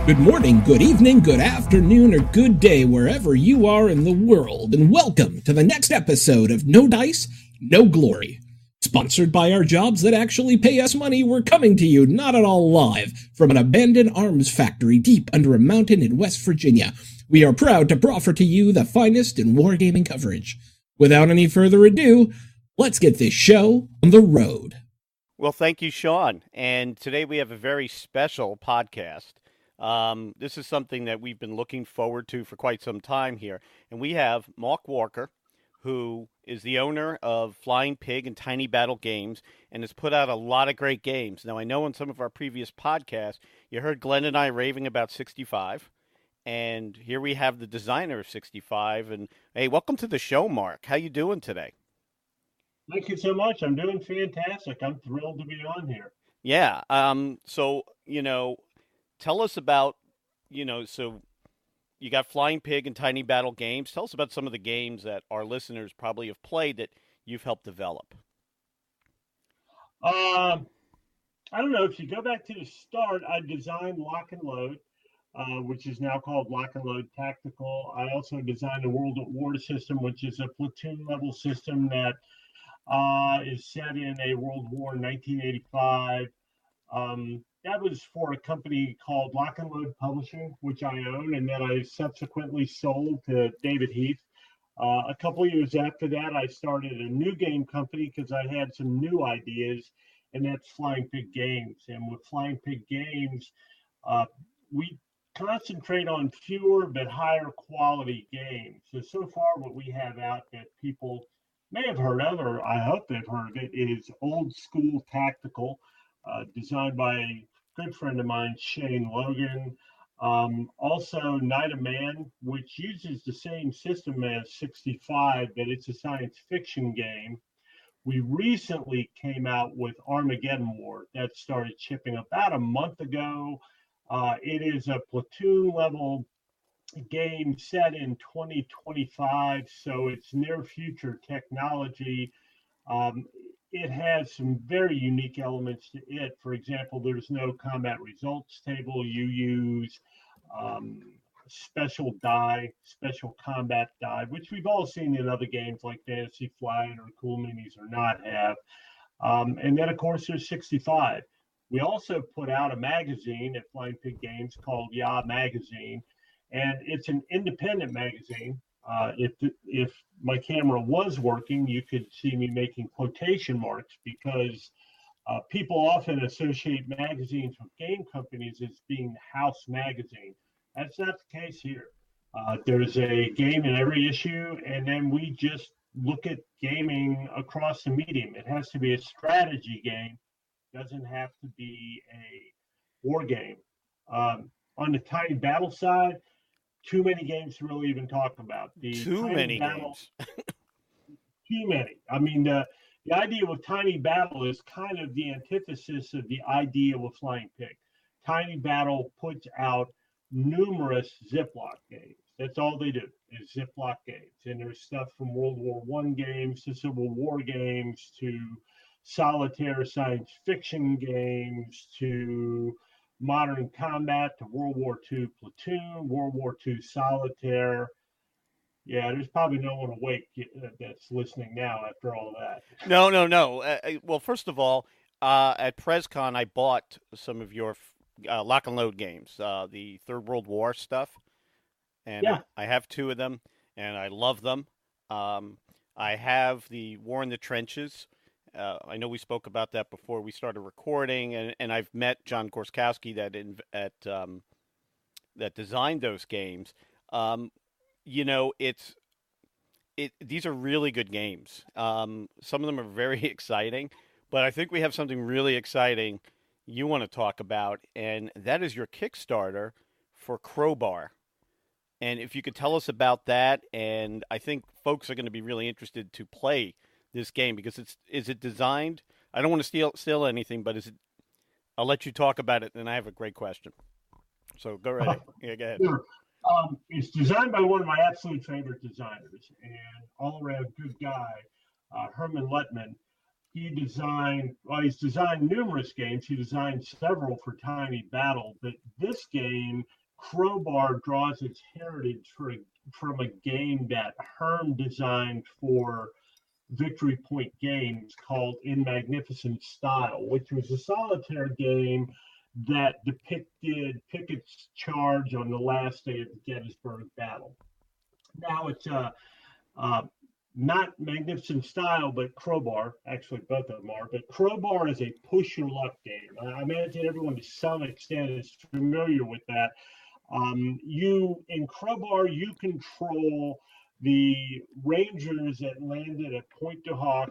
Good morning, good evening, good afternoon, or good day wherever you are in the world, and welcome to the next episode of No Dice, No Glory. Sponsored by our jobs that actually pay us money, we're coming to you not at all live from an abandoned arms factory deep under a mountain in West Virginia. We are proud to proffer to you the finest in wargaming coverage. Without any further ado, let's get this show on the road. Well, thank you, Sean. And today we have a very special podcast. This is something that we've been looking forward to for quite some time here. And we have Mark Walker, who is the owner of Flying Pig and Tiny Battle Games and has put out a lot of great games. Now, I know in some of our previous podcasts, you heard Glenn and I raving about 65. And here we have the designer of 65. And hey, welcome to the show, Mark. How you doing today? Thank you so much. I'm doing fantastic. I'm thrilled to be on here. Yeah. Tell us about, so you got Flying Pig and Tiny Battle Games. Tell us about some of the games that our listeners probably have played that you've helped develop. I don't know. If you go back to the start, I designed Lock and Load, which is now called Lock and Load Tactical. I also designed the World at War system, which is a platoon level system that is set in a World War in 1985. That was for a company called Lock and Load Publishing, which I own, and then I subsequently sold to David Heath. A couple of years after that, I started a new game company because I had some new ideas, and that's Flying Pig Games. And with Flying Pig Games, we concentrate on fewer but higher quality games. So far what we have out that people may have heard of, or I hope they've heard of it, is Old School Tactical, designed by a good friend of mine, Shane Logan. Also Night of Man, which uses the same system as 65, but it's a science fiction game. We recently came out with Armageddon War that started shipping about a month ago. It is a platoon level game set in 2025, so it's near future technology. It has some very unique elements to it. For example, there's no combat results table. You use special combat die, which we've all seen in other games like Fantasy Flight or Cool Minis or Not have. And then, of course, there's 65. We also put out a magazine at Flying Pig Games called Yeah Magazine, and it's an independent magazine. If my camera was working, you could see me making quotation marks because people often associate magazines with game companies as being house magazine. That's not the case here. There's a game in every issue, and then we just look at gaming across the medium. It has to be a strategy game. It doesn't have to be a war game. On the Tiny Battle side, too many games to really even talk about. Too many games. Too many. I mean, the idea with Tiny Battle is kind of the antithesis of the idea with Flying Pig. Tiny Battle puts out numerous Ziploc games. That's all they do is Ziploc games. And there's stuff from World War I games to Civil War games to solitaire science fiction games to modern combat to World War II platoon, World War II solitaire. Yeah, there's probably no one awake that's listening now after all that. No. Well, first of all, at PresCon, I bought some of your Lock and Load games, the Third World War stuff. And yeah. I have two of them, and I love them. I have the War in the Trenches. I know we spoke about that before we started recording, and I've met John Gorskowski that designed those games. These are really good games. Some of them are very exciting, but I think we have something really exciting you want to talk about, and that is your Kickstarter for Crowbar. And if you could tell us about that, and I think folks are going to be really interested to play this game because is it designed? I don't want to steal anything, but I'll let you talk about it, and I have a great question. So go right ahead. Yeah, go ahead. Sure. It's designed by one of my absolute favorite designers and all-around good guy, Herman Luttman. he's designed numerous games. He designed several for Tiny Battle, but this game, Crowbar, draws its heritage from a game that Herm designed for Victory Point Games called In Magnificent Style, which was a solitaire game that depicted Pickett's charge on the last day of the Gettysburg Battle. Now it's not Magnificent Style, but Crowbar. Actually, both of them are. But Crowbar is a push your luck game. I imagine everyone to some extent is familiar with that. In Crowbar, you control the Rangers that landed at Pointe du Hoc,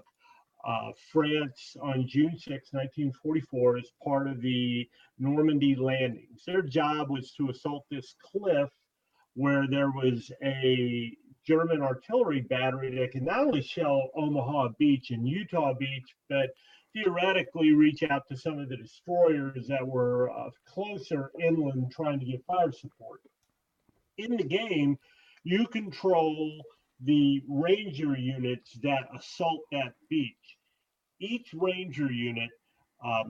France on June 6, 1944, as part of the Normandy landings. Their job was to assault this cliff where there was a German artillery battery that could not only shell Omaha Beach and Utah Beach, but theoretically reach out to some of the destroyers that were closer inland trying to get fire support. In the game, you control the ranger units that assault that beach. Each ranger unit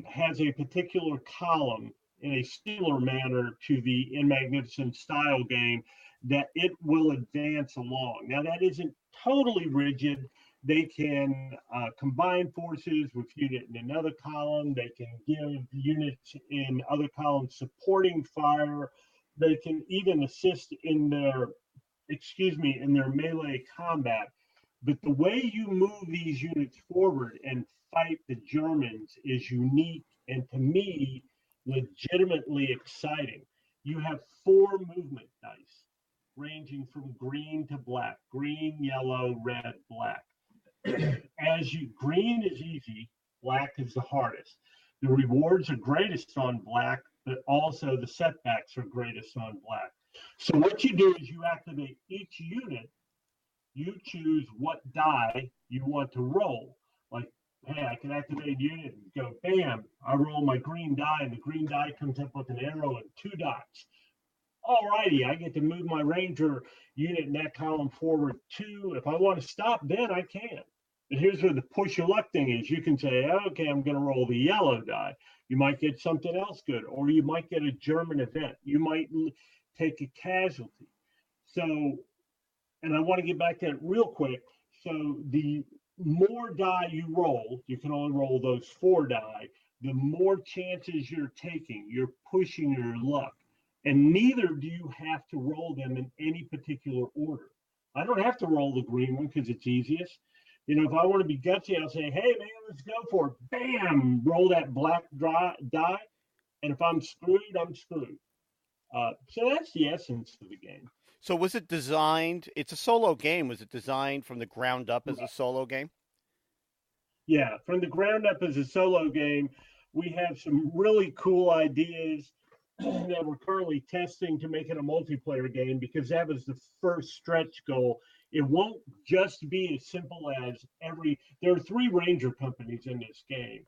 has a particular column in a similar manner to the In Magnificent Style game that it will advance along. Now, that isn't totally rigid. They can combine forces with unit in another column. They can give units in other columns supporting fire. They can even assist in their melee combat. But the way you move these units forward and fight the Germans is unique and, to me, legitimately exciting. You have 4 movement dice ranging from green to black: green, yellow, red, black. Green is easy, black is the hardest. The rewards are greatest on black, but also the setbacks are greatest on black. So what you do is you activate each unit. You choose what die you want to roll. Like, hey, I can activate a unit and go, bam, I roll my green die, and the green die comes up with an arrow and 2 dots. All righty, I get to move my ranger unit in that column forward 2. If I want to stop, then I can. But here's where the push your luck thing is. You can say, okay, I'm going to roll the yellow die. You might get something else good, or you might get a German event. You might take a casualty. So, and I want to get back to that real quick. So the more die you roll, you can only roll those 4 die, the more chances you're taking. You're pushing your luck. And neither do you have to roll them in any particular order. I don't have to roll the green one because it's easiest. You know, if I want to be gutsy, I'll say, hey, man, let's go for it. Bam, roll that black die. And if I'm screwed, I'm screwed. So that's the essence of the game. So was it designed, it's a solo game, was it designed from the ground up as a solo game? Yeah, from the ground up as a solo game. We have some really cool ideas that we're currently testing to make it a multiplayer game, because that was the first stretch goal. It won't just be as simple as there are 3 ranger companies in this game,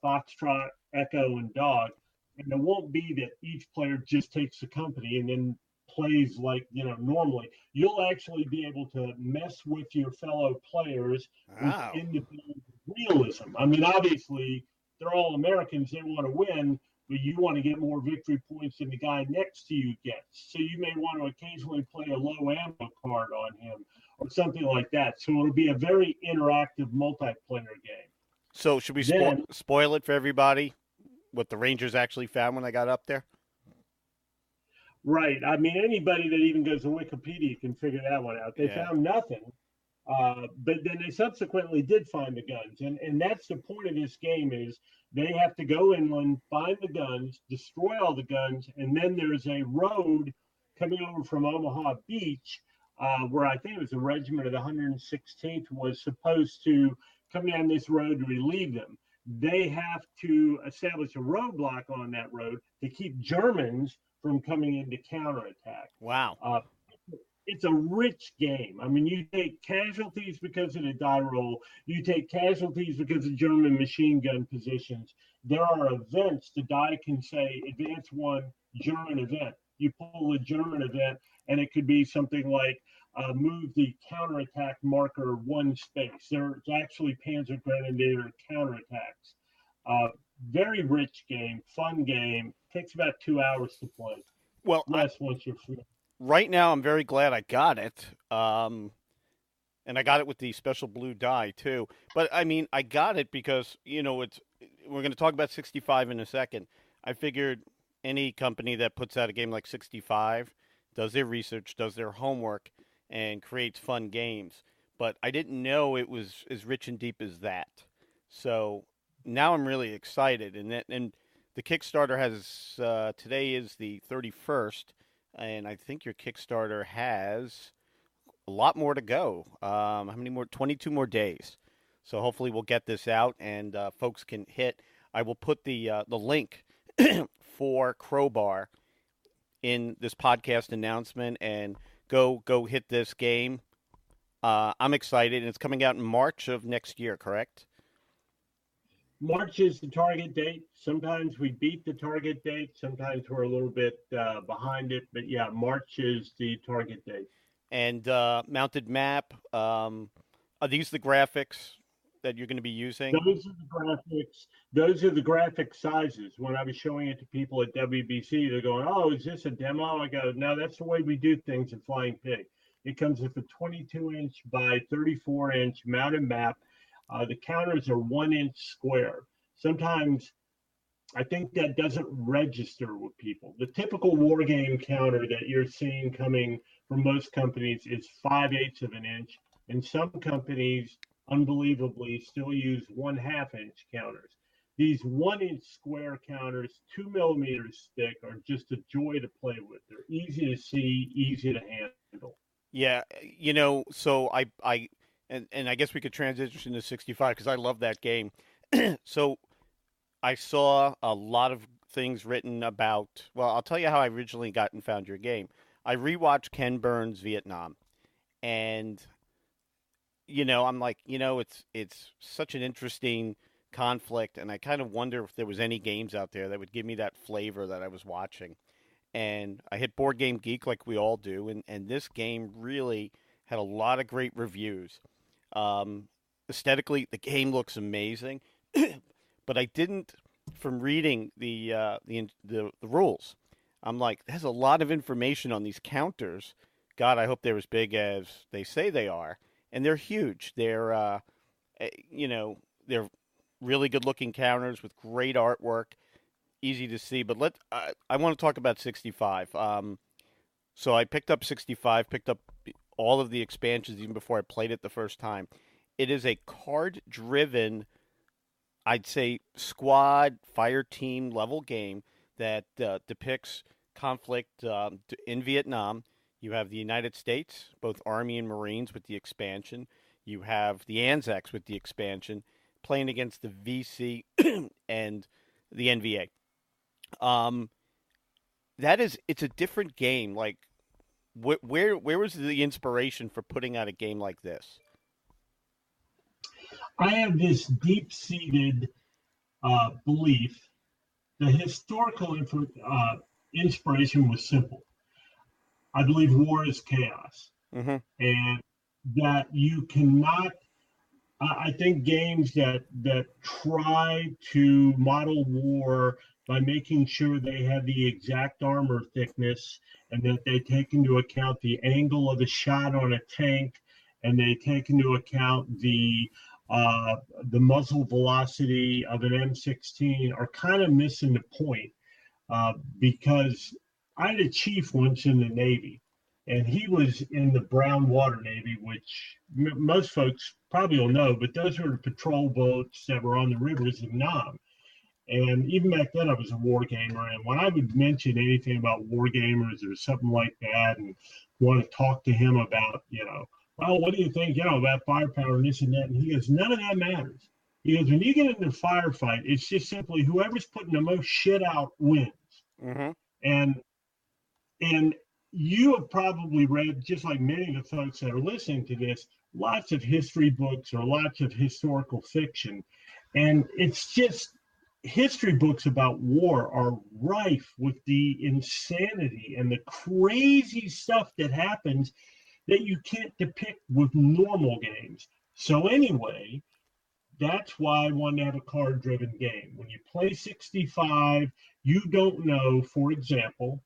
Foxtrot, Echo, and Dog. And it won't be that each player just takes the company and then plays like, normally. You'll actually be able to mess with your fellow players with independent realism. I mean, obviously, they're all Americans. They want to win, but you want to get more victory points than the guy next to you gets. So you may want to occasionally play a low ammo card on him or something like that. So it'll be a very interactive multiplayer game. So should we spoil it for everybody, what the Rangers actually found when they got up there? Right. I mean, anybody that even goes to Wikipedia can figure that one out. They found nothing, but then they subsequently did find the guns. And that's the point of this game, is they have to go inland, find the guns, destroy all the guns, and then there's a road coming over from Omaha Beach, where I think it was a regiment of the 116th was supposed to come down this road to relieve them. They have to establish a roadblock on that road to keep Germans from coming in to counterattack. Wow. It's a rich game. I mean, you take casualties because of the die roll. You take casualties because of German machine gun positions. There are events. The die can say advance 1, German event. you pull a German event, and it could be something like move the counterattack marker 1 space. There's actually Panzer Grenadier counterattacks. Very rich game, fun game. Takes about 2 hours to play. Well, once you're free. Right now, I'm very glad I got it. And I got it with the special blue die too. But I mean, I got it because, we're going to talk about 65 in a second. I figured any company that puts out a game like 65 does their research, does their homework, and creates fun games. But I didn't know it was as rich and deep as that. So now I'm really excited. And the Kickstarter has, today is the 31st, and I think your Kickstarter has a lot more to go. How many more? 22 more days. So hopefully we'll get this out and folks can hit. I will put the link for Crowbar in this podcast announcement, and go hit this game. I'm excited, and it's coming out in March of next year, correct? March is the target date. Sometimes we beat the target date. Sometimes we're a little bit behind it. But yeah, March is the target date. And mounted map, are these the graphics that you're going to be using? Those are the graphics. Those are the graphic sizes. When I was showing it to people at WBC, they're going, "Oh, is this a demo?" I go, "No, that's the way we do things in Flying Pig." It comes with a 22-inch by 34-inch mounted map. The counters are 1-inch square. Sometimes I think that doesn't register with people. The typical war game counter that you're seeing coming from most companies is 5/8 of an inch, and some companies, unbelievably, still use 1/2-inch counters. These 1-inch square counters, 2 millimeters thick, are just a joy to play with. They're easy to see, easy to handle. Yeah, so I guess we could transition to 65 because I love that game. So I saw a lot of things written about, well, I'll tell you how I originally got and found your game. I rewatched Ken Burns' Vietnam, and I'm like, it's such an interesting conflict, and I kind of wonder if there was any games out there that would give me that flavor that I was watching. And I hit Board Game Geek like we all do, and this game really had a lot of great reviews. Aesthetically, the game looks amazing, but I didn't, from reading the rules, I'm like, there's a lot of information on these counters. God, I hope they're as big as they say they are, and they're huge. They're they're really good looking counters with great artwork, easy to see. But I want to talk about 65. So I picked up 65, picked up all of the expansions even before I played it the first time. It is a card-driven, I'd say, squad, fire team level game that depicts conflict in Vietnam. You have the United States, both Army and Marines with the expansion. You have the Anzacs with the expansion, playing against the VC and the NVA. It's a different game. Like, where was the inspiration for putting out a game like this? I have this deep-seated belief. The historical inspiration was simple. I believe war is chaos, and that you cannot. I think games that try to model war by making sure they have the exact armor thickness and that they take into account the angle of the shot on a tank, and they take into account the muzzle velocity of an M16 are kind of missing the point. Because I had a chief once in the Navy, and he was in the Brown Water Navy, which most folks probably will know, but those were the patrol boats that were on the rivers of Nam. And even back then, I was a war gamer, and when I would mention anything about war gamers or something like that, and want to talk to him about, well, what do you think, about firepower and this and that? And he goes, none of that matters. He goes, when you get into a firefight, it's just simply whoever's putting the most shit out wins. Mm-hmm. And you have probably read, just like many of the folks that are listening to this, lots of history books or lots of historical fiction. And it's just history books about war are rife with the insanity and the crazy stuff that happens that you can't depict with normal games. So anyway, that's why I want to have a card-driven game. When you play 65, you don't know, for example,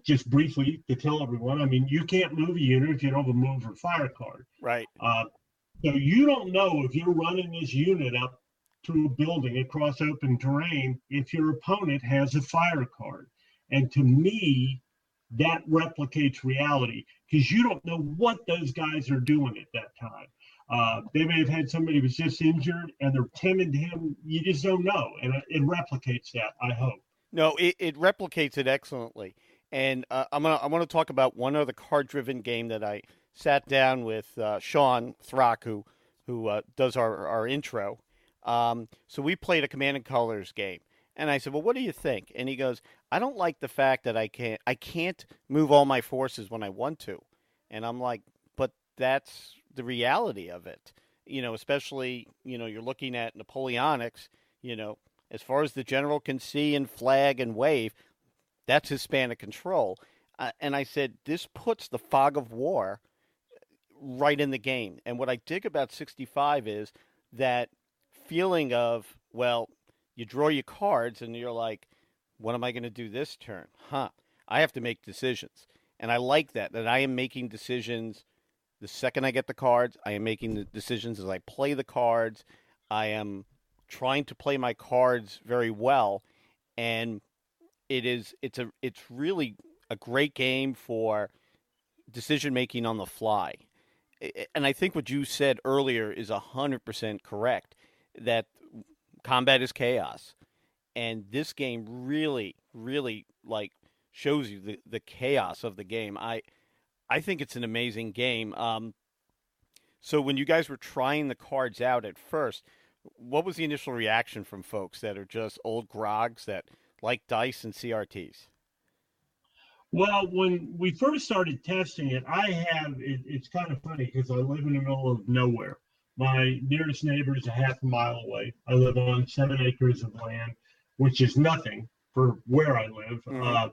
just briefly to tell everyone, I mean, you can't move a unit if you don't have a move or fire card. Right. So you don't know if you're running this unit up through a building across open terrain if your opponent has a fire card. And to me, that replicates reality because you don't know what those guys are doing at that time. They may have had somebody who was just injured and they're timid to him. You just don't know. And it replicates that, I hope. No, it replicates it excellently. And I want to talk about one other card-driven game that I sat down with Sean Throck, who does our intro. So we played a Command and Colors game, and I said, "Well, what do you think?" And he goes, "I don't like the fact that I can't move all my forces when I want to." And I'm like, "But that's the reality of it, especially you're looking at Napoleonics, as far as the general can see and flag and wave." That's his span of control. And I said, this puts the fog of war right in the game. And what I dig about 65 is that feeling of, well, you draw your cards and you're like, what am I going to do this turn? I have to make decisions. And I like that I am making decisions the second I get the cards. I am making the decisions as I play the cards. I am trying to play my cards very well. And it's really a great game for decision making on the fly. And I think what you said earlier is 100% correct, that combat is chaos. And this game really, really shows you the chaos of the game. I think it's an amazing game. So when you guys were trying the cards out at first, what was the initial reaction from folks that are just old grogs that like dice and CRTs? Well, when we first started testing it, it's kind of funny because I live in the middle of nowhere. My nearest neighbor is a half a mile away. I live on 7 acres of land, which is nothing for where I live. Mm-hmm.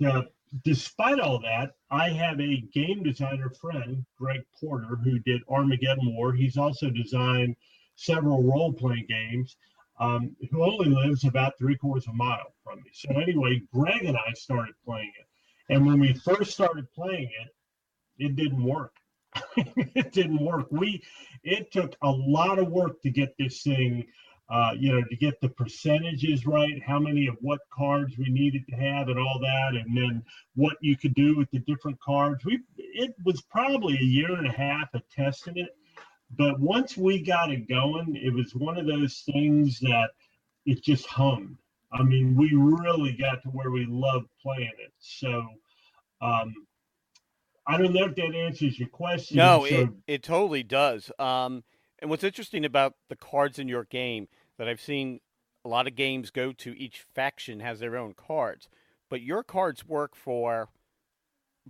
But despite all that, I have a game designer friend, Greg Porter, who did Armageddon War. He's also designed several role-playing games. Who only lives about 3/4 of a mile from me. So anyway, Greg and I started playing it. And when we first started playing it, it didn't work. It didn't work. It took a lot of work to get this thing, to get the percentages right, how many of what cards we needed to have and all that, and then what you could do with the different cards. It was probably a year and a half of testing it. But once we got it going, it was one of those things that it just hummed. I mean, we really got to where we loved playing it. So I don't know if that answers your question. No, it totally does. And what's interesting about the cards in your game that I've seen a lot of games go to, each faction has their own cards, but your cards work for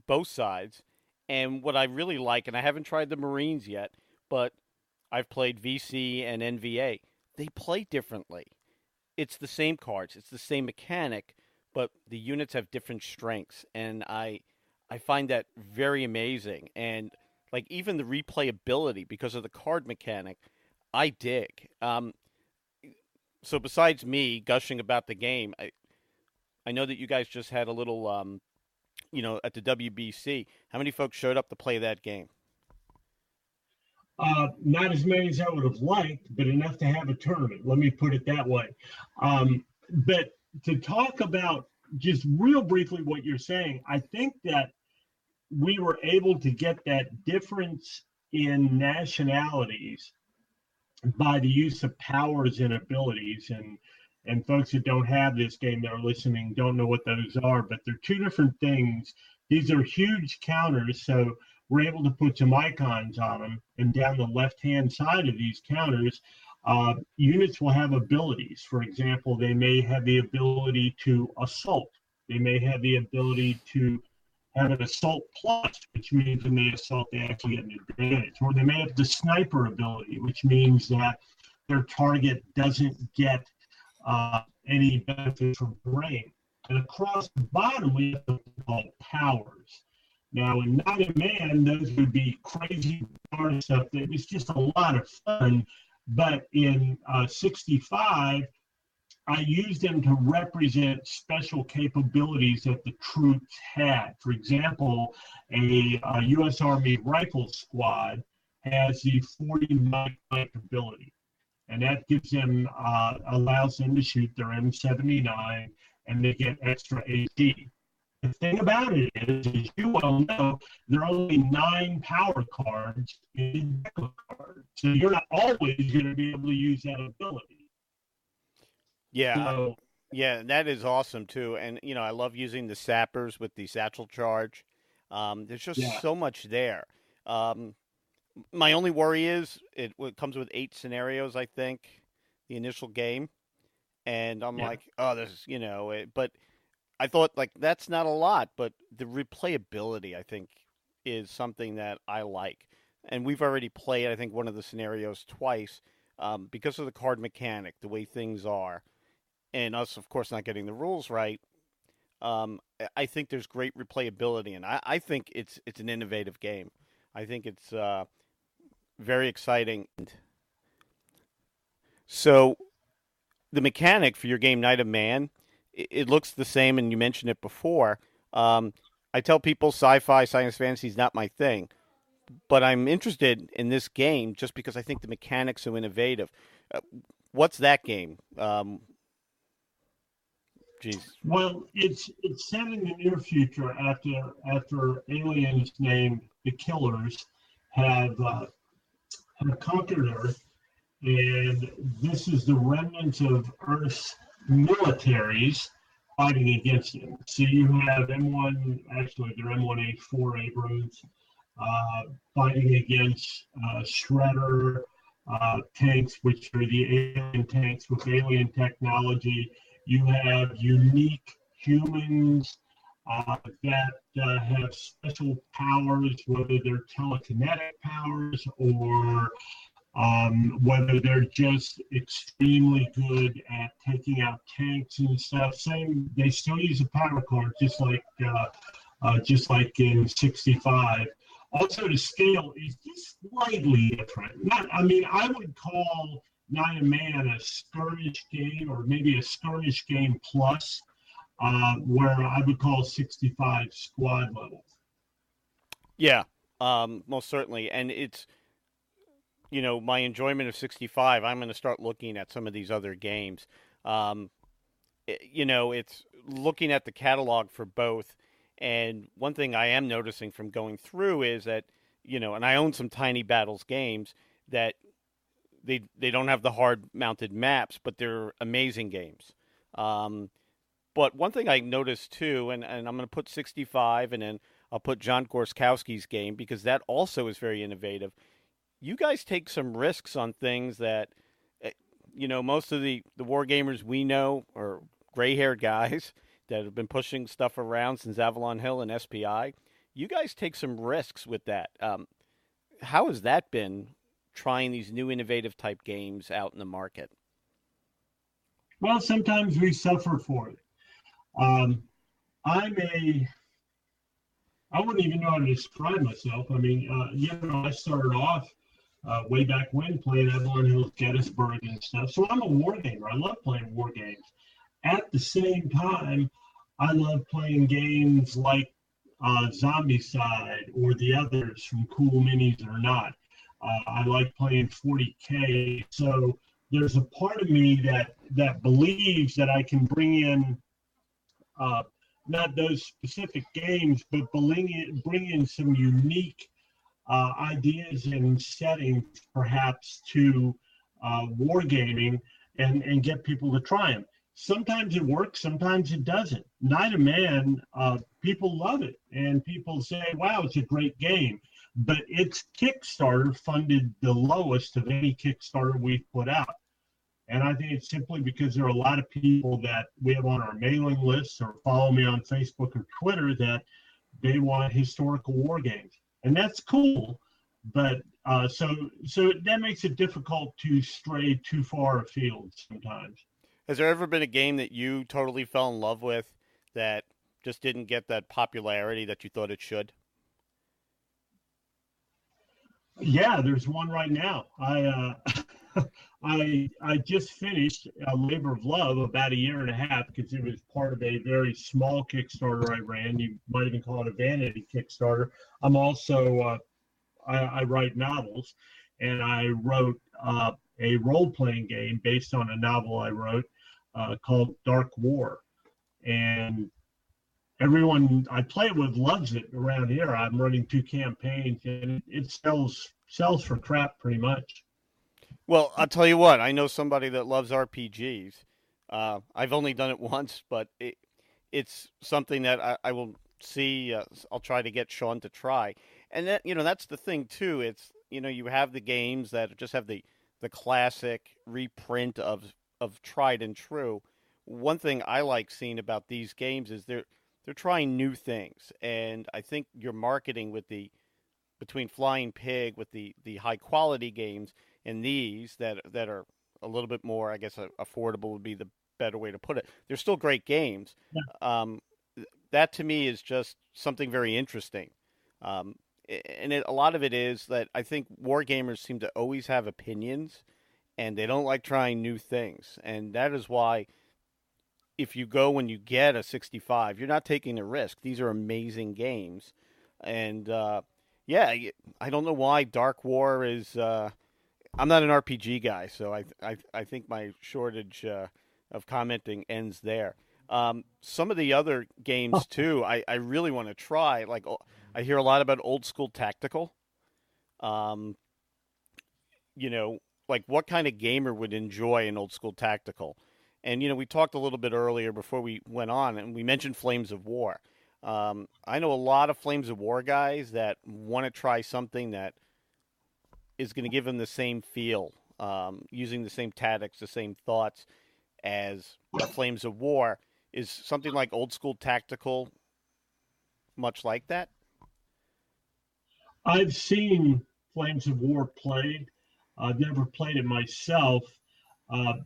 both sides. And what I really like, and I haven't tried the Marines yet, but I've played VC and NVA. They play differently. It's the same cards. It's the same mechanic, but the units have different strengths. And I find that very amazing. And even the replayability, because of the card mechanic, I dig. So besides me gushing about the game, I know that you guys just had a little, at the WBC. How many folks showed up to play that game? Not as many as I would have liked, but enough to have a tournament. Let me put it that way. But to talk about just real briefly what you're saying, I think that we were able to get that difference in nationalities by the use of powers and abilities. And folks that don't have this game that are listening don't know what those are, but they're two different things. These are huge counters, so we're able to put some icons on them. And down the left-hand side of these counters, units will have abilities. For example, they may have the ability to assault. They may have the ability to have an assault plus, which means when they assault, they actually get an advantage. Or they may have the sniper ability, which means that their target doesn't get any benefit from terrain. And across the bottom, we have something called powers. Now, in Night of Man, those would be crazy bizarre stuff that was just a lot of fun. But in 65, I used them to represent special capabilities that the troops had. For example, a U.S. Army rifle squad has the 40 mic ability, and that gives them allows them to shoot their M79, and they get extra AT. The thing about it is, as you well know, there are only 9 power cards in the deck of cards, so you're not always going to be able to use that ability. Yeah, So, yeah, that is awesome too. And I love using the sappers with the satchel charge. There's just yeah, so much there. My only worry is it comes with 8 scenarios, I think, the initial game, and I'm yeah. like, oh, but I thought like that's not a lot, but the replayability, I think, is something that I like, and we've already played, I think, one of the scenarios twice, because of the card mechanic, the way things are, and us, of course, not getting the rules right. I think there's great replayability, and I think it's an innovative game. I think it's very exciting. So the mechanic for your game Night of Man, it looks the same, and you mentioned it before. I tell people sci-fi, science fantasy is not my thing, but I'm interested in this game just because I think the mechanics are innovative. What's that game? Geez. Well, it's set in the near future after aliens named the Killers have conquered Earth, and this is the remnants of Earth's militaries fighting against them. So you have M1, actually they're M1A4 Abrams, fighting against Shredder tanks, which are the alien tanks with alien technology. You have unique humans that have special powers, whether they're telekinetic powers or whether they're just extremely good at taking out tanks and stuff. Same, they still use a power card, just like in 65. Also, the scale is just slightly different. I would call Night of Man a skirmish game, or maybe a skirmish game plus, where I would call 65 squad level. Yeah, most certainly. And it's, my enjoyment of 65, I'm going to start looking at some of these other games. It's looking at the catalog for both. And one thing I am noticing from going through is that, and I own some Tiny Battles games that they don't have the hard mounted maps, but they're amazing games. But one thing I noticed too, and I'm going to put 65 and then I'll put John Gorskowski's game because that also is very innovative. You guys take some risks on things that, most of the war gamers we know are gray-haired guys that have been pushing stuff around since Avalon Hill and SPI. You guys take some risks with that. How has that been, trying these new innovative type games out in the market? Well, sometimes we suffer for it. I wouldn't even know how to describe myself. I started off way back when playing Avalon Hill, Gettysburg and stuff. So I'm a war gamer. I love playing war games. At the same time, I love playing games like Zombicide or the others from Cool Minis or Not. I like playing 40K. So there's a part of me that believes that I can bring in not those specific games, but bring in some unique ideas and settings, perhaps, to wargaming and get people to try them. Sometimes it works, sometimes it doesn't. Night of Man, people love it, and people say, wow, it's a great game. But its Kickstarter funded the lowest of any Kickstarter we've put out. And I think it's simply because there are a lot of people that we have on our mailing lists or follow me on Facebook or Twitter that they want historical war games. And that's cool, but So that makes it difficult to stray too far afield sometimes. Has there ever been a game that you totally fell in love with that just didn't get that popularity that you thought it should? Yeah, there's one right now. I just finished a labor of love about a year and a half because it was part of a very small Kickstarter I ran. You might even call it a vanity Kickstarter. I'm also I write novels, and I wrote a role-playing game based on a novel I wrote called Dark War, and everyone I play with loves it around here. I'm running 2 campaigns, and it sells for crap pretty much. Well, I'll tell you what. I know somebody that loves RPGs. I've only done it once, but it's something that I will see. I'll try to get Sean to try. And that that's the thing too. It's you have the games that just have the classic reprint of tried and true. One thing I like seeing about these games is they're trying new things, and I think your marketing with between Flying Pig with the high quality games and these that are a little bit more, I guess, affordable would be the better way to put it. They're still great games. Yeah. That to me is just something very interesting. And a lot of it is that I think wargamers seem to always have opinions, and they don't like trying new things. And that is why if you go and you get a 65, you're not taking a risk. These are amazing games. And yeah, I don't know why Dark War is. I'm not an RPG guy, so I think my shortage of commenting ends there. Some of the other games too, I really want to try. Like I hear a lot about Old School Tactical. Like what kind of gamer would enjoy an Old School Tactical? And we talked a little bit earlier before we went on, and we mentioned Flames of War. I know a lot of Flames of War guys that want to try something that is going to give them the same feel, using the same tactics, the same thoughts as Flames of War. Is something like Old School Tactical much like that? I've seen Flames of War played. I've never played it myself,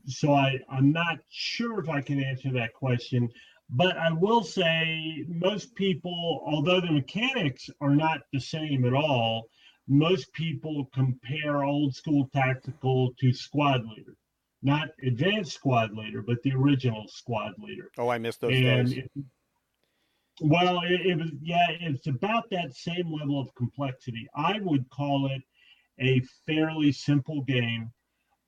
so I'm not sure if I can answer that question. But I will say most people, although the mechanics are not the same at all, most people compare Old School Tactical to Squad Leader. Not Advanced Squad Leader, but the original Squad Leader. Oh, I missed those days. It's about that same level of complexity. I would call it a fairly simple game.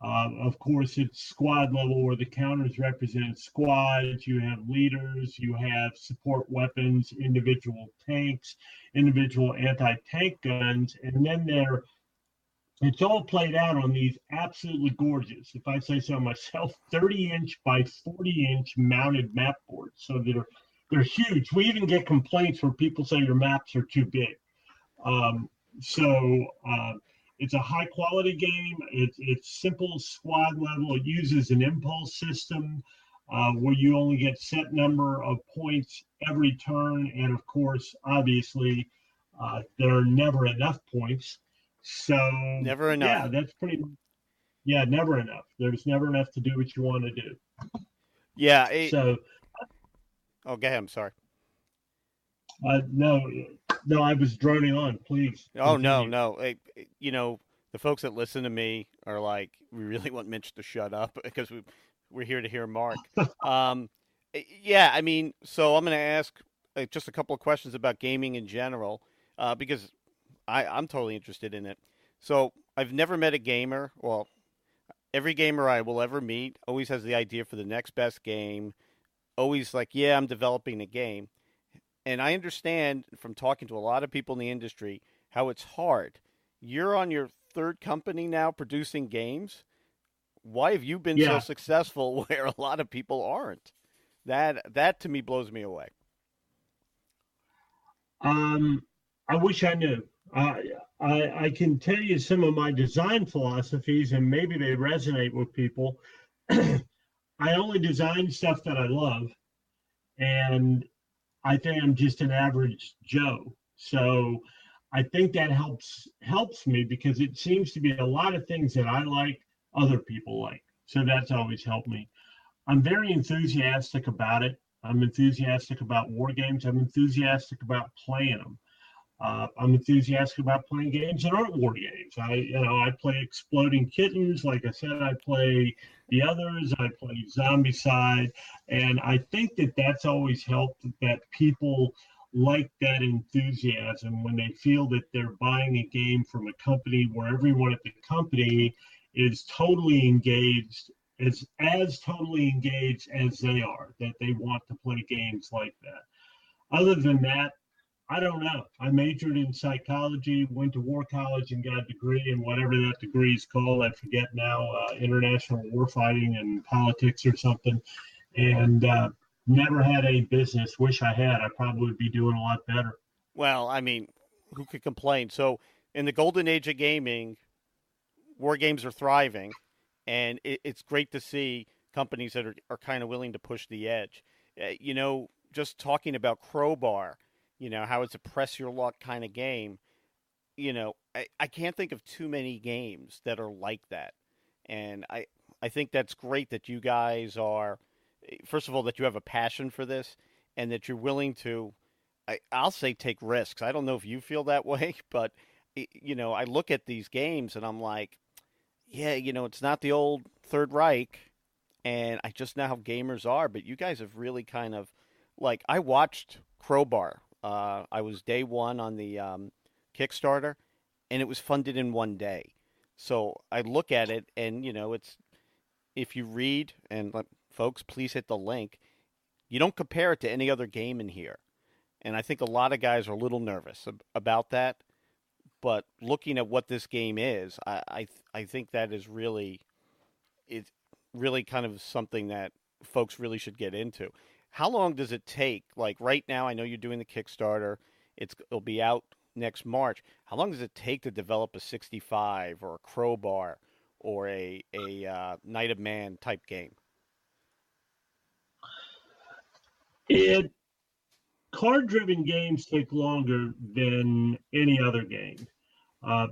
Of course, it's squad level where the counters represent squads. You have leaders, you have support weapons, individual tanks, individual anti-tank guns, and then it's all played out on these absolutely gorgeous, if I say so myself, 30-inch by 40-inch mounted map boards. So they're huge. We even get complaints where people say your maps are too big. It's a high quality game. It's simple squad level. It uses an impulse system where you only get set number of points every turn. And of course, obviously, there are never enough points. So never enough. Yeah, that's pretty much. Yeah, never enough. There's never enough to do what you want to do. Yeah. Oh, go ahead. I'm sorry. No, I was droning on. Please. Oh, continue. No. The folks that listen to me are like, we really want Mitch to shut up because we're here to hear Mark. Yeah, I mean, so I'm going to ask just a couple of questions about gaming in general because I'm totally interested in it. So I've never met a gamer. Well, every gamer I will ever meet always has the idea for the next best game. Always like, yeah, I'm developing a game. And I understand from talking to a lot of people in the industry how it's hard. You're on your third company now producing games. Why have you been so successful where a lot of people aren't? That to me blows me away. I wish I knew. I can tell you some of my design philosophies, and maybe they resonate with people. I only design stuff that I love, and I think I'm just an average Joe. So I think that helps me because it seems to be a lot of things that I like, other people like. So that's always helped me. I'm very enthusiastic about it. I'm enthusiastic about war games. I'm enthusiastic about playing them. I'm enthusiastic about playing games that aren't war games. I play Exploding Kittens. Like I said, I play the others. I play Zombicide, and I think that that's always helped. That people like that enthusiasm when they feel that they're buying a game from a company where everyone at the company is totally engaged, as totally engaged as they are. That they want to play games like that. Other than that, I don't know. I majored in psychology, went to war college and got a degree in whatever that degree is called. I forget now, international warfighting and politics or something. And never had a business. Wish I had. I probably would be doing a lot better. Well, I mean, who could complain? So, in the golden age of gaming, war games are thriving, and it's great to see companies that are kind of willing to push the edge. Just talking about Crowbar, how it's a press your luck kind of game. I can't think of too many games that are like that. And I think that's great that you guys are, first of all, that you have a passion for this and that you're willing to, I'll say, take risks. I don't know if you feel that way, but, I look at these games and I'm like, yeah, it's not the old Third Reich, and I just know how gamers are, but you guys have really kind of, like, I watched Crowbar. I was day one on the Kickstarter, and it was funded in one day. So I look at it, and it's, if you read, and folks, please hit the link. You don't compare it to any other game in here, and I think a lot of guys are a little nervous about that. But looking at what this game is, I think that is really, it's really kind of something that folks really should get into. How long does it take? Like right now, I know you're doing the Kickstarter. It'll be out next March. How long does it take to develop a 65 or a Crowbar or a Night of Man type game? Card-driven games take longer than any other game.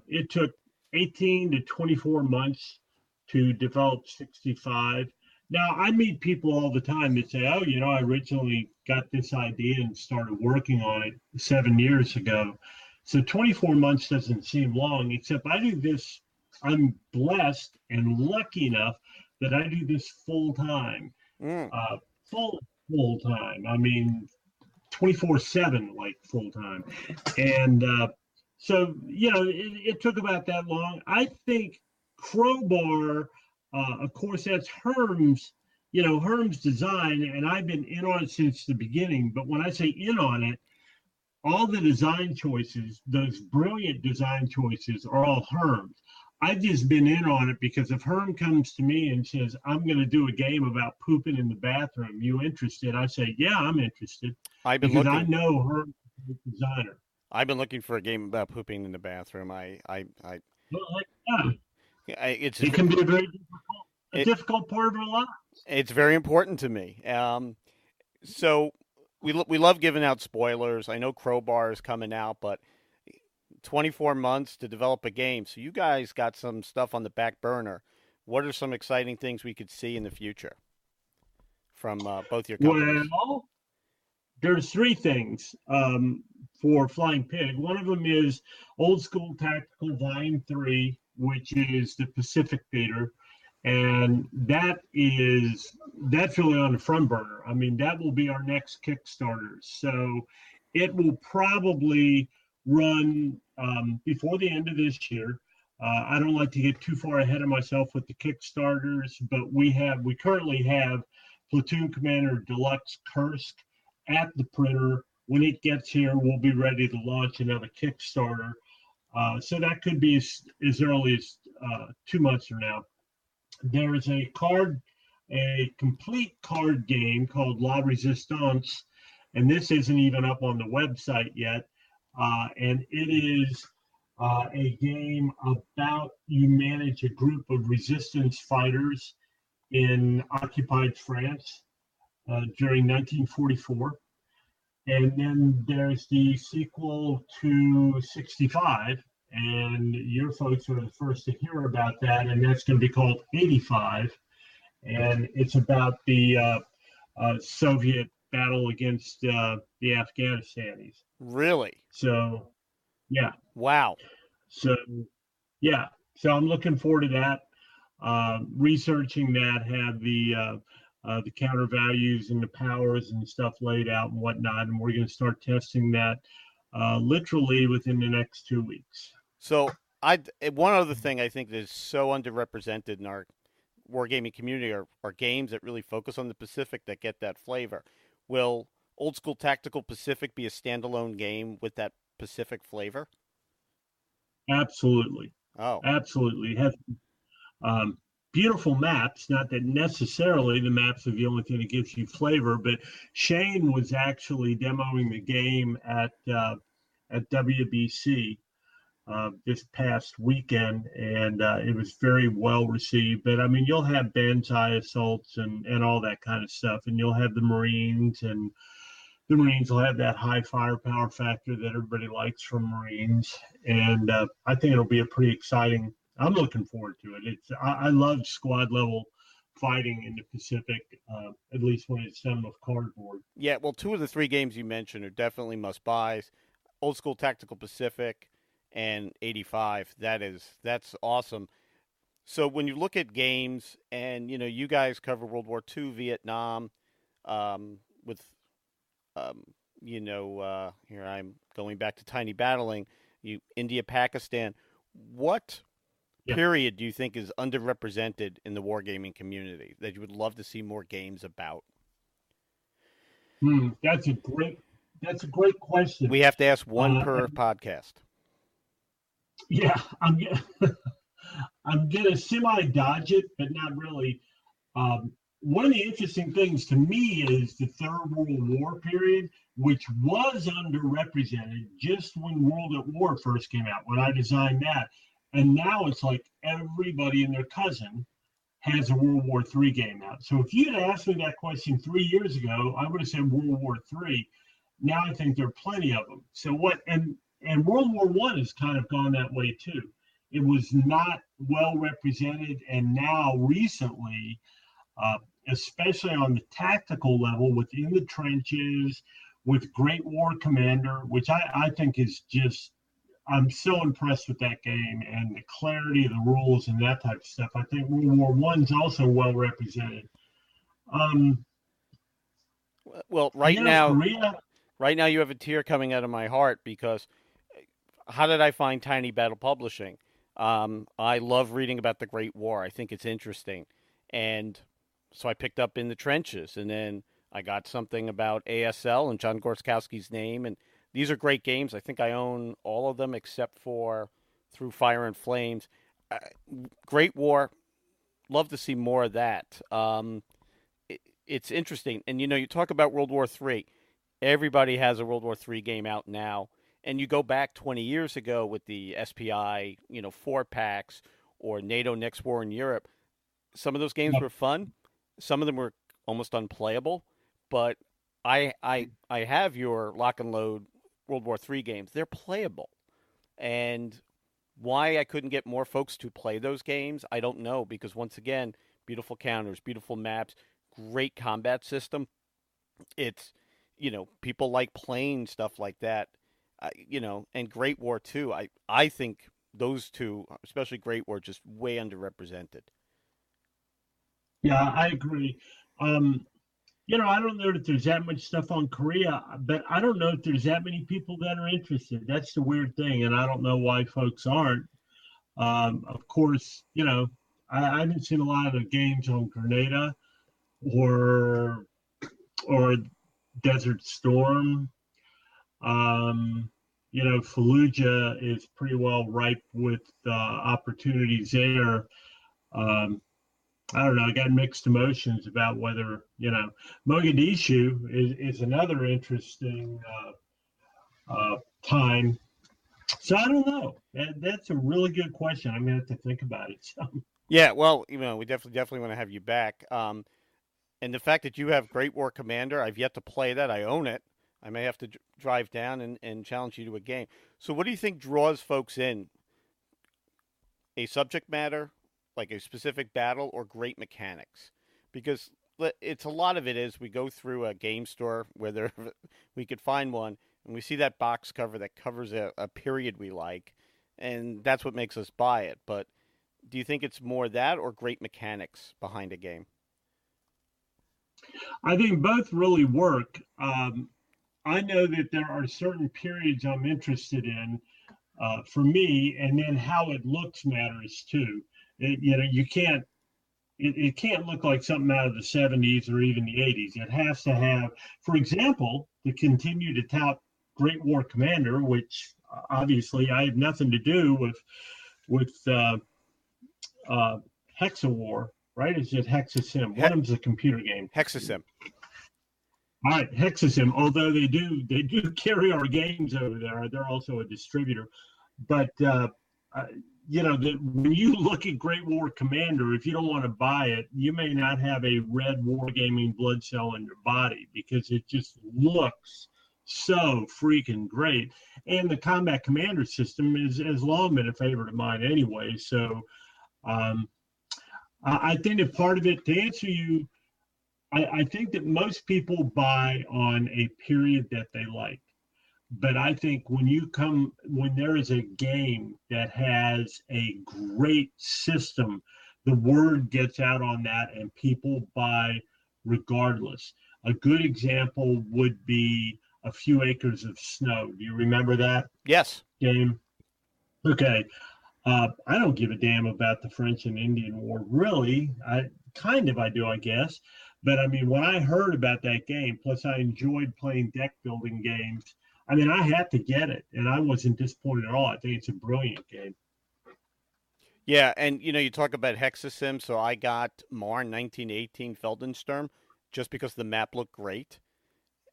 It took 18 to 24 months to develop 65. Now, I meet people all the time that say, oh, I originally got this idea and started working on it 7 years ago. So 24 months doesn't seem long, except I do this. I'm blessed and lucky enough that I do this full time, full time. I mean, 24/7, like full time. And so, it took about that long. I think Crowbar, of course, that's Herm's design, and I've been in on it since the beginning. But when I say in on it, all the design choices, those brilliant design choices, are all Herm's. I've just been in on it because if Herm comes to me and says, I'm going to do a game about pooping in the bathroom, you interested? I say, yeah, I'm interested. I know Herm's a designer. I've been looking for a game about pooping in the bathroom. It can be a very difficult part of our lives. It's very important to me. So we love giving out spoilers. I know Crowbar is coming out, but 24 months to develop a game. So you guys got some stuff on the back burner. What are some exciting things we could see in the future from both your companies? Well, there's three things for Flying Pig. One of them is Old School Tactical Volume 3, which is the Pacific Theater. And that's really on the front burner. I mean, that will be our next Kickstarter. So it will probably run before the end of this year. I don't like to get too far ahead of myself with the Kickstarters, but we currently have Platoon Commander Deluxe Kursk at the printer. When it gets here, we'll be ready to launch another Kickstarter. So that could be as early as 2 months from now. There is a complete card game called La Resistance, and this isn't even up on the website yet. And it is a game about you manage a group of resistance fighters in occupied France during 1944. And then there's the sequel to 65, and your folks were the first to hear about that, and that's going to be called 85, and it's about the Soviet battle against the Afghanistanis. Really? So, yeah. Wow. So, yeah. So I'm looking forward to that. Researching that, had the counter values and the powers and stuff laid out and whatnot, and we're going to start testing that literally within the next 2 weeks. So one other thing I think that is so underrepresented in our wargaming community are games that really focus on the Pacific that get that flavor. Will Old School Tactical Pacific be a standalone game with that Pacific flavor? Absolutely. Oh, Absolutely. It has beautiful maps. Not that necessarily the maps are the only thing that gives you flavor, but Shane was actually demoing the game at WBC this past weekend, and it was very well received. But I mean, you'll have banzai assaults and all that kind of stuff, and you'll have the Marines, and the Marines will have that high firepower factor that everybody likes from Marines. And I think it'll be a pretty exciting. I'm looking forward to it. I love squad level fighting in the Pacific, at least when it's done with cardboard. yeah. Well, two of the three games you mentioned are definitely must buys. Old School Tactical Pacific and 85. That's awesome. So when you look at games, and you guys cover World War II, Vietnam, with here I'm going back to Tiny Battling, India, Pakistan. What Yeah. period do you think is underrepresented in the wargaming community that you would love to see more games about? That's a great question. We have to ask one per podcast. Yeah, I'm gonna semi dodge it, but not really. One of the interesting things to me is the Third World War period, which was underrepresented just when World at War first came out, when I designed that. And now it's like everybody and their cousin has a World War III game out. So if you'd asked me that question 3 years ago, I would have said World War III. Now I think there are plenty of them. So and World War One has kind of gone that way too. It was not well represented, and now recently, especially on the tactical level, within the trenches, with Great War Commander, which I think is just, I'm so impressed with that game and the clarity of the rules and that type of stuff. I think World War One's also well represented. Well, right now, Korea. right now you have a tear coming out of my heart because how did I find Tiny Battle Publishing? I love reading about the Great War. I think it's interesting, and so I picked up In the Trenches, and then I got something about ASL and John Gorskowski's name, and these are great games. I think I own all of them except for Through Fire and Flames. Great War, love to see more of that. It's interesting, and you talk about World War III. Everybody has a World War III game out now, and you go back 20 years ago with the SPI, 4-packs or NATO Next War in Europe. Some of those games were fun. Some of them were almost unplayable, but I have your Lock and Load World War III games. They're playable, and why I couldn't get more folks to play those games, I don't know, because once again, beautiful counters, beautiful maps, great combat system. It's, people like playing stuff like that, and Great War too. I think those two, especially Great War, just way underrepresented. Yeah, I agree. I don't know that there's that much stuff on Korea, but I don't know if there's that many people that are interested. That's the weird thing, and I don't know why folks aren't. Of course, I haven't seen a lot of the games on Grenada or Desert Storm. Fallujah is pretty well ripe with opportunities there. I don't know. I got mixed emotions about whether, Mogadishu is another interesting time. So I don't know. That's a really good question. I'm going to have to think about it. So. Yeah, well, we definitely want to have you back. And the fact that you have Great War Commander, I've yet to play that. I own it. I may have to drive down and challenge you to a game. So, what do you think draws folks in? A subject matter, like a specific battle, or great mechanics? Because it's a lot of it is we go through a game store where there we could find one, and we see that box cover that covers a period we like, and that's what makes us buy it. But do you think it's more that or great mechanics behind a game? I think both really work. I know that there are certain periods I'm interested in for me, and then how it looks matters too. You can't. It can't look like something out of the 70s or even the 80s. It has to have, for example, to continue to tout Great War Commander, which obviously I have nothing to do with Hexa War, right? It's just Hexasim. One of them's a computer game. Hexasim. All right, Hexasim. Although they do carry our games over there, they're also a distributor. But when you look at Great War Commander, if you don't want to buy it, you may not have a red wargaming blood cell in your body because it just looks so freaking great. And the combat commander system has long been a favorite of mine anyway. So I think that part of it, to answer you, I think that most people buy on a period that they like. But I think when there is a game that has a great system, the word gets out on that and people buy regardless. A good example would be A Few Acres of Snow. Do you remember that? Yes. Game? Okay. I don't give a damn about the French and Indian War, really. I do, I guess. But I mean, when I heard about that game, plus I enjoyed playing deck building games, I mean, I had to get it, and I wasn't disappointed at all. I think it's a brilliant game. Yeah, and you talk about Hexasim, so I got Marne 1918 Feldensturm just because the map looked great.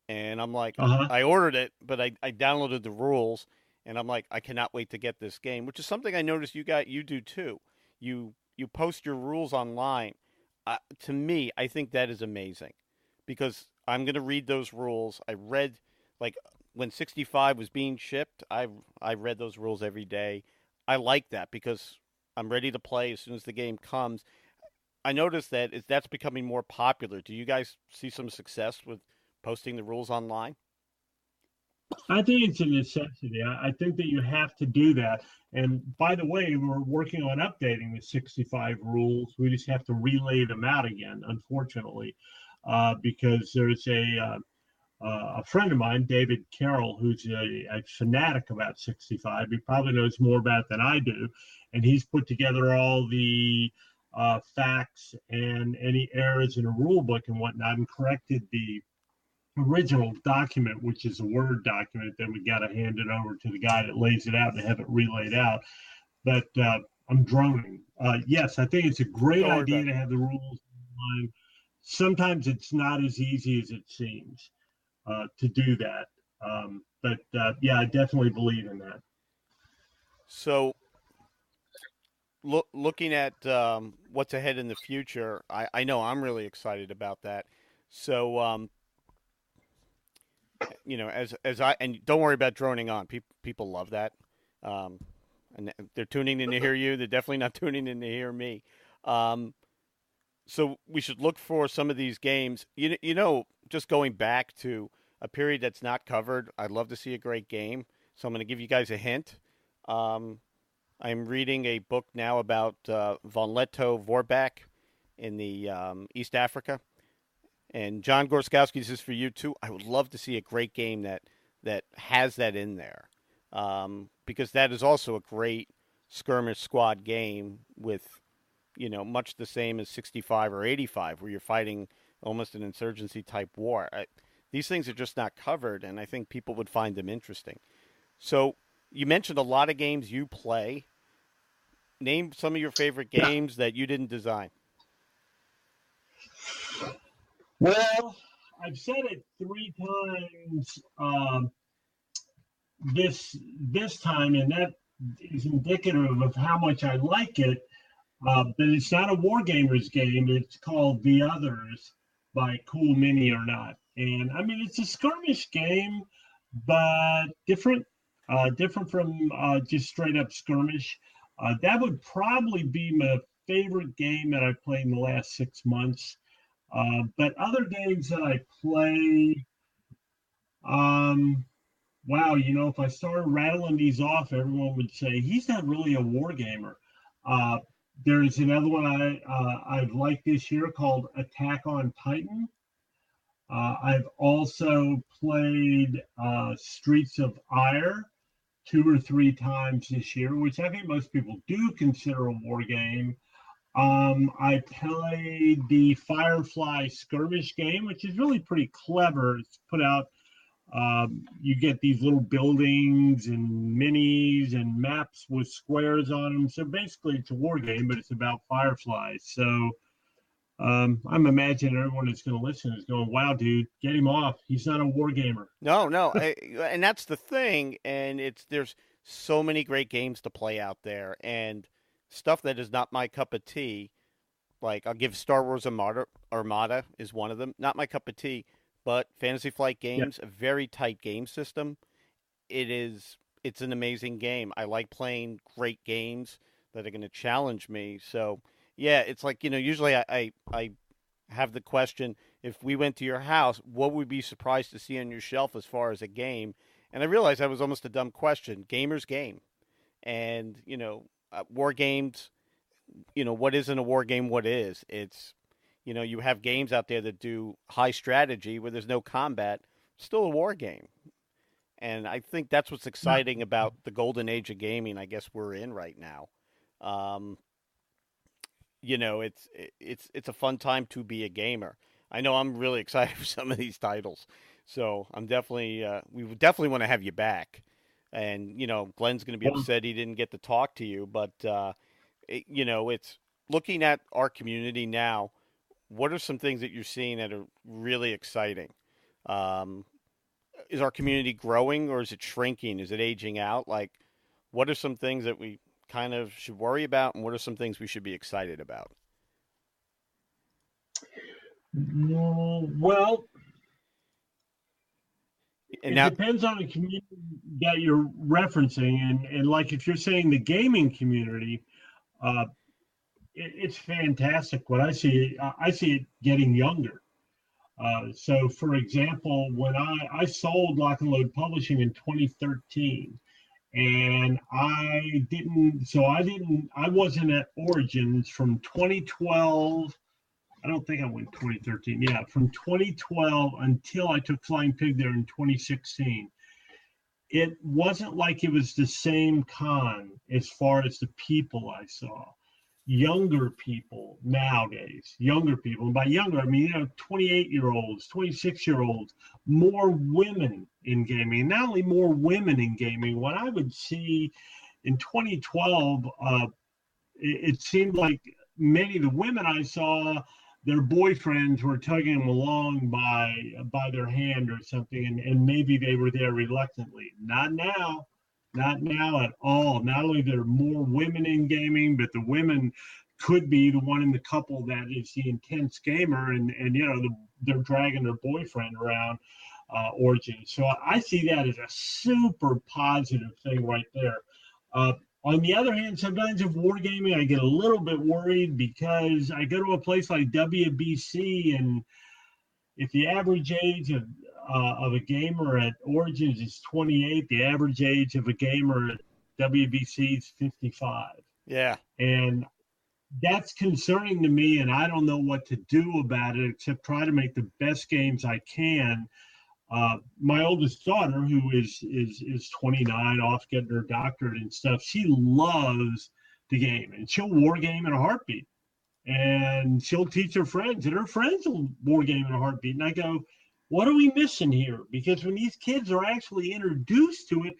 And I'm like, I ordered it, but I downloaded the rules, and I'm like, I cannot wait to get this game, which is something I noticed you do too. You post your rules online. To me, I think that is amazing because I'm going to read those rules. I read, like, when 65 was being shipped, I read those rules every day. I like that because I'm ready to play as soon as the game comes. I noticed that that's becoming more popular. Do you guys see some success with posting the rules online? I think it's a necessity. I think that you have to do that. And by the way, we're working on updating the 65 rules. We just have to relay them out again, unfortunately, because there's a friend of mine, David Carroll, who's a fanatic about 65. He probably knows more about it than I do. And he's put together all the facts and any errors in a rule book and whatnot and corrected the original document, which is a Word document. Then we got to hand it over to the guy that lays it out to have it relayed out. But I'm droning. Yes, I think it's a great idea to have the rules online. Sometimes it's not as easy as it seems to do that. But yeah, I definitely believe in that. So looking at what's ahead in the future, I know I'm really excited about that. So, as I, and don't worry about droning on. People love that. And they're tuning in to hear you. They're definitely not tuning in to hear me. So we should look for some of these games. Just going back to a period that's not covered, I'd love to see a great game. So I'm going to give you guys a hint. I'm reading a book now about von Lettow Vorbeck in the East Africa. And John Gorskowski, this is for you too. I would love to see a great game that has that in there, because that is also a great skirmish squad game with, much the same as 65 or 85, where you're fighting almost an insurgency type war. These things are just not covered, and I think people would find them interesting. So you mentioned a lot of games you play. Name some of your favorite games that you didn't design. Well, I've said it 3 times this time, and that is indicative of how much I like it. But it's not a Wargamers game. It's called The Others by Cool Mini or Not. And I mean, it's a skirmish game, but different from just straight up skirmish. That would probably be my favorite game that I've played in the last 6 months. But other games that I play, um, wow, if I started rattling these off, everyone would say he's not really a war gamer. Uh, there's another one I've liked this year called Attack on Titan. I've also played Streets of Ire 2 or 3 times this year, which I think most people do consider a war game. I played the Firefly skirmish game, which is really pretty clever. It's put out, you get these little buildings and minis and maps with squares on them. So basically, it's a war game, but it's about fireflies. So I'm imagining everyone that's going to listen is going, "Wow, dude, get him off. He's not a war gamer." No, and that's the thing. And there's so many great games to play out there, and stuff that is not my cup of tea. Like I'll give Star Wars Armada is one of them. Not my cup of tea, but Fantasy Flight Games, a very tight game system. It's an amazing game. I like playing great games that are going to challenge me. So yeah, it's like usually I have the question: if we went to your house, what would we be surprised to see on your shelf as far as a game? And I realized that was almost a dumb question. Gamer's game, and war games. What isn't a war game? What is? It's you have games out there that do high strategy where there's no combat, still a war game. And I think that's what's exciting about the golden age of gaming. I guess we're in right now. It's a fun time to be a gamer. I know I'm really excited for some of these titles, so I'm definitely we would definitely want to have you back. And Glenn's going to be upset he didn't get to talk to you, but it's looking at our community now. What are some things that you're seeing that are really exciting? Is our community growing or is it shrinking? Is it aging out? Like, what are some things that we kind of should worry about, and what are some things we should be excited about? Well, it depends on the community that you're referencing, and like if you're saying the gaming community, it's fantastic. What I see it getting younger. So, for example, when I sold Lock and Load Publishing in 2013, and I wasn't at Origins from 2012. I don't think I went 2013. Yeah, from 2012 until I took Flying Pig there in 2016. It wasn't like it was the same con as far as the people I saw. Younger people nowadays, and by younger, I mean, 28-year-olds, 26-year-olds, more women in gaming. And not only more women in gaming, what I would see in 2012, it seemed like many of the women I saw, their boyfriends were tugging them along by their hand or something, and maybe they were there reluctantly. Not now. Not now at all. Not only there are more women in gaming, but the women could be the one in the couple that is the intense gamer, and they're dragging their boyfriend around Origin. So I see that as a super positive thing right there. On the other hand, sometimes with wargaming, I get a little bit worried because I go to a place like WBC, and if the average age of a gamer at Origins is 28, the average age of a gamer at WBC is 55. Yeah. And that's concerning to me, and I don't know what to do about it except try to make the best games I can. My oldest daughter, who is 29, off getting her doctorate and stuff, she loves the game, and she'll war game in a heartbeat. And she'll teach her friends, and her friends will war game in a heartbeat. And I go, what are we missing here? Because when these kids are actually introduced to it,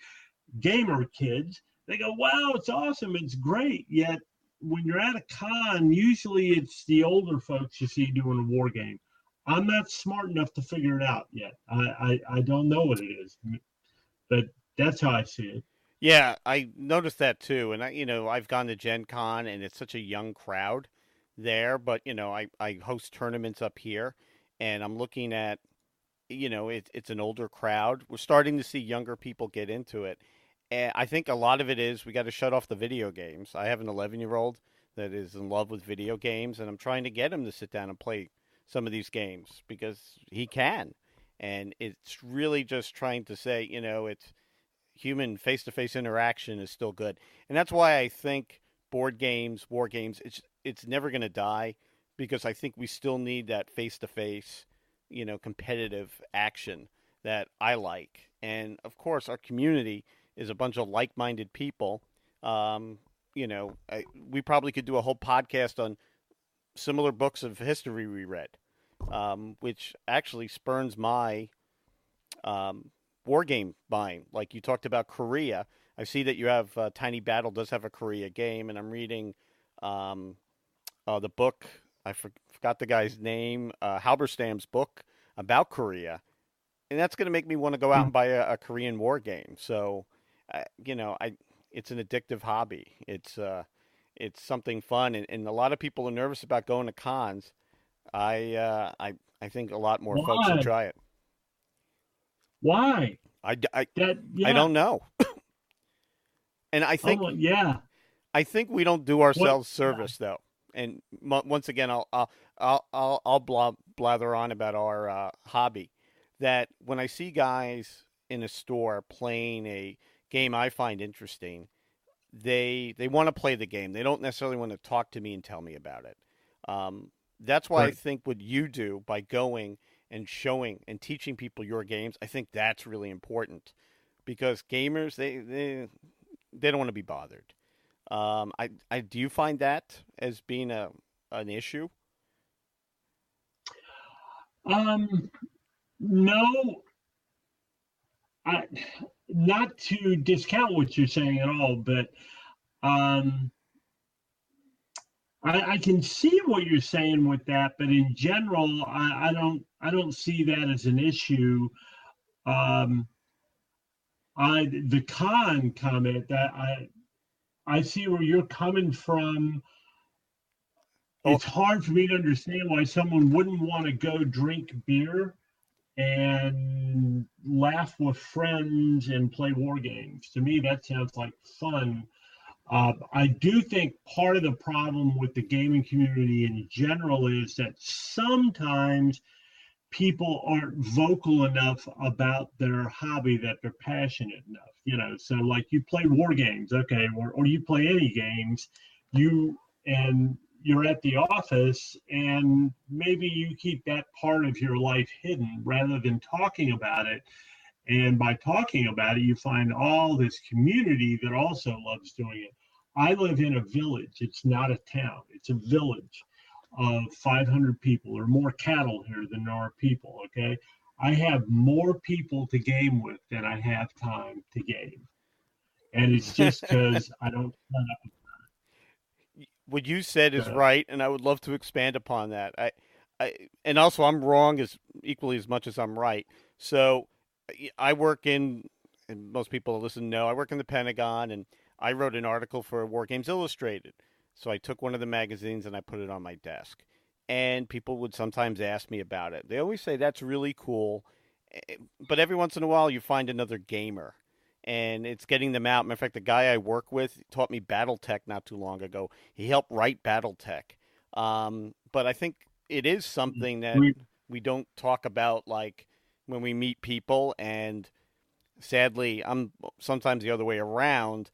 gamer kids, they go, wow, it's awesome, it's great. Yet when you're at a con, usually it's the older folks you see doing a war game. I'm not smart enough to figure it out yet. I don't know what it is, but that's how I see it. Yeah, I noticed that too. And I've gone to Gen Con, and it's such a young crowd there, but I host tournaments up here, and I'm looking at it's an older crowd. We're starting to see younger people get into it. And I think a lot of it is we got to shut off the video games. I have an 11-year-old that is in love with video games, and I'm trying to get him to sit down and play some of these games because he can. And it's really just trying to say, it's human face-to-face interaction is still good. And that's why I think board games, war games, it's never going to die because I think we still need that face-to-face, competitive action that I like. And of course, our community is a bunch of like-minded people. We probably could do a whole podcast on similar books of history we read, which actually spurns my war game buying. Like you talked about Korea. I see that you have Tiny Battle does have a Korea game, and I'm reading the book. I forgot the guy's name, Halberstam's book about Korea, and that's going to make me want to go out and buy a Korean war game. So, it's an addictive hobby. It's something fun, and a lot of people are nervous about going to cons. I think a lot more folks should try it. Why? I don't know. And I think I think we don't do ourselves service though. And once again, I'll blather on about our hobby. That when I see guys in a store playing a game I find interesting, they want to play the game. They don't necessarily want to talk to me and tell me about it. That's why I think what you do by going and showing and teaching people your games, I think that's really important because gamers they don't want to be bothered. Do you find that as being an issue? No, not to discount what you're saying at all, but I can see what you're saying with that, but in general, I don't see that as an issue. The con comment that I see where you're coming from. It's hard for me to understand why someone wouldn't want to go drink beer and laugh with friends and play war games. To me, that sounds like fun. I do think part of the problem with the gaming community in general is that sometimes people aren't vocal enough about their hobby that they're passionate enough. So like you play war games, okay, or you play any games, you're at the office and maybe you keep that part of your life hidden rather than talking about it. And by talking about it, you find all this community that also loves doing it. I live in a village. It's not a town. It's a village of 500 people. There are more cattle here than there are people, okay? I have more people to game with than I have time to game. And it's just because I don't plan up. What you said is right, and I would love to expand upon that. And also I'm wrong as equally as much as I'm right. So I work and most people that listen know, I work in the Pentagon, and I wrote an article for War Games Illustrated. So I took one of the magazines and I put it on my desk. And people would sometimes ask me about it. They always say, that's really cool. But every once in a while, you find another gamer. And it's getting them out. Matter of fact, the guy I work with taught me BattleTech not too long ago. He helped write BattleTech. But I think it is something that we don't talk about, like, when we meet people. And sadly, I'm sometimes the other way around.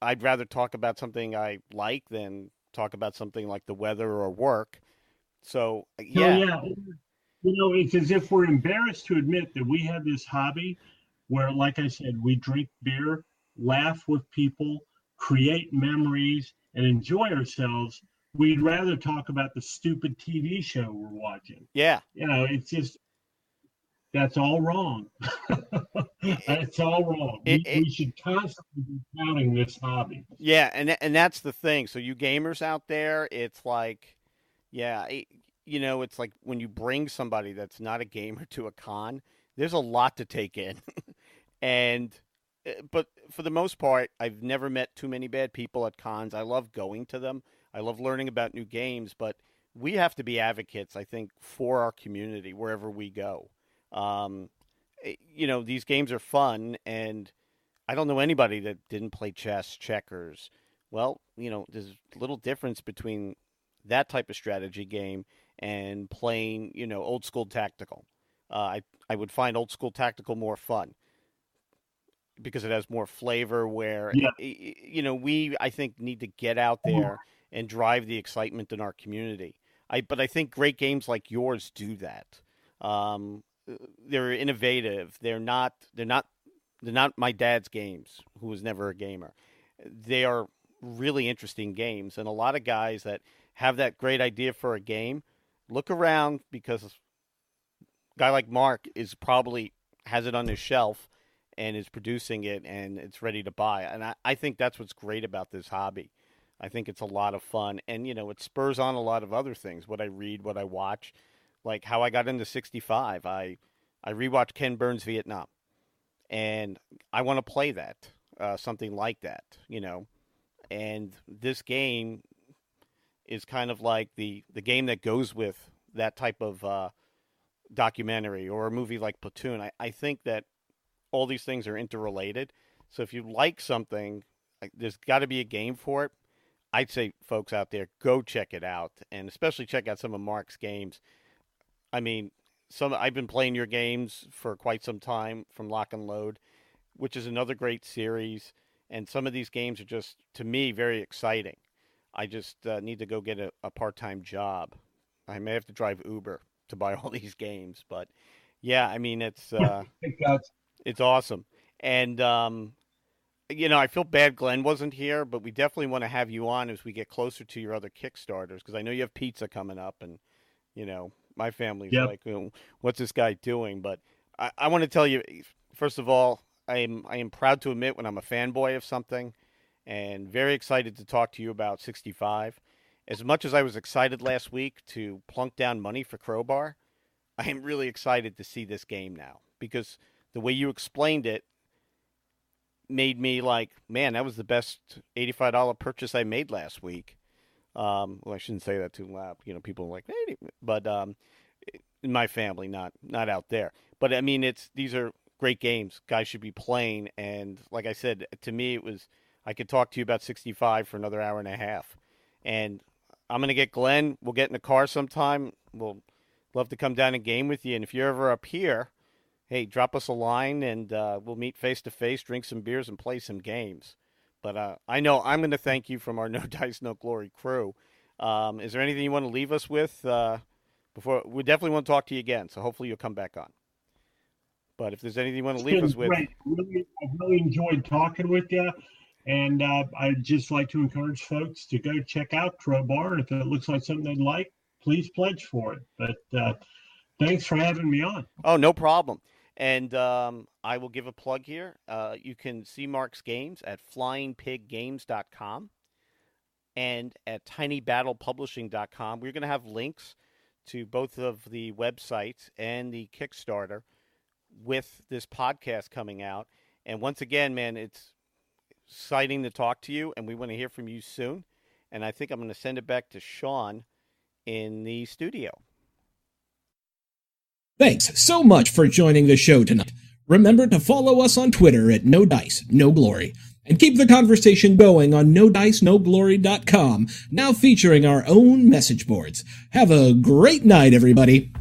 I'd rather talk about something I like than talk about something like the weather or work. So, yeah. It's as if we're embarrassed to admit that we have this hobby where, like I said, we drink beer, laugh with people, create memories, and enjoy ourselves. We'd rather talk about the stupid TV show we're watching. Yeah. It's just, that's all wrong. That's all wrong. We should constantly be counting this hobby. Yeah, and that's the thing. So you gamers out there, it's like, it's like when you bring somebody that's not a gamer to a con, there's a lot to take in. But for the most part, I've never met too many bad people at cons. I love going to them. I love learning about new games, but we have to be advocates, I think, for our community wherever we go. These games are fun, and I don't know anybody that didn't play chess, checkers. Well, there's a little difference between that type of strategy game and playing, old school tactical. I would find old school tactical more fun because it has more flavor. Where Yeah. we I think need to get out there and drive the excitement in our community. But I think great games like yours do that. They're innovative. They're not my dad's games, who was never a gamer. They are really interesting games, and a lot of guys that have that great idea for a game, look around, because a guy like Mark is probably has it on his shelf and is producing it, and it's ready to buy. And I think that's what's great about this hobby. I think it's a lot of fun, and it spurs on a lot of other things. What I read, what I watch, like how I got into 65. I rewatched Ken Burns' Vietnam, and I want to play that, something like that, And this game is kind of like the game that goes with that type of documentary or a movie like Platoon. I think that all these things are interrelated. So if you like something, there's got to be a game for it. I'd say, folks out there, go check it out, and especially check out some of Mark's games. I mean, I've been playing your games for quite some time from Lock and Load, which is another great series. And some of these games are just, to me, very exciting. I just need to go get a part-time job. I may have to drive Uber to buy all these games, but yeah, I mean, it's awesome. And I feel bad Glenn wasn't here, but we definitely want to have you on as we get closer to your other Kickstarters, because I know you have pizza coming up, and my family's like, what's this guy doing? But I want to tell you, first of all, I am proud to admit when I'm a fanboy of something, and very excited to talk to you about 65. As much as I was excited last week to plunk down money for Crowbar, I am really excited to see this game now, because the way you explained it made me like, man, that was the best $85 purchase I made last week. Well, I shouldn't say that too loud. People are like, hey, but in my family, not out there. But I mean, these are great games guys should be playing. And like I said, to me, I could talk to you about 65 for another hour and a half. And I'm going to get Glenn. We'll get in the car sometime. We'll love to come down and game with you. And if you're ever up here, hey, drop us a line, and we'll meet face-to-face, drink some beers, and play some games. But I know I'm going to thank you from our No Dice, No Glory crew. Is there anything you want to leave us with before? We definitely want to talk to you again, so hopefully you'll come back on. But if there's anything you want to leave us with. Great. I've really enjoyed talking with you. And I'd just like to encourage folks to go check out Crowbar. And if it looks like something they'd like, please pledge for it. But thanks for having me on. Oh, no problem. And I will give a plug here. You can see Mark's games at flyingpiggames.com and at tinybattlepublishing.com. We're going to have links to both of the websites and the Kickstarter with this podcast coming out. And once again, man, it's exciting to talk to you, and we want to hear from you soon. And I think I'm going to send it back to Sean in the studio. Thanks so much for joining the show tonight. Remember to follow us on Twitter at No Dice, No Glory, and keep the conversation going on NoDiceNoGlory.com, now featuring our own message boards. Have a great night, everybody.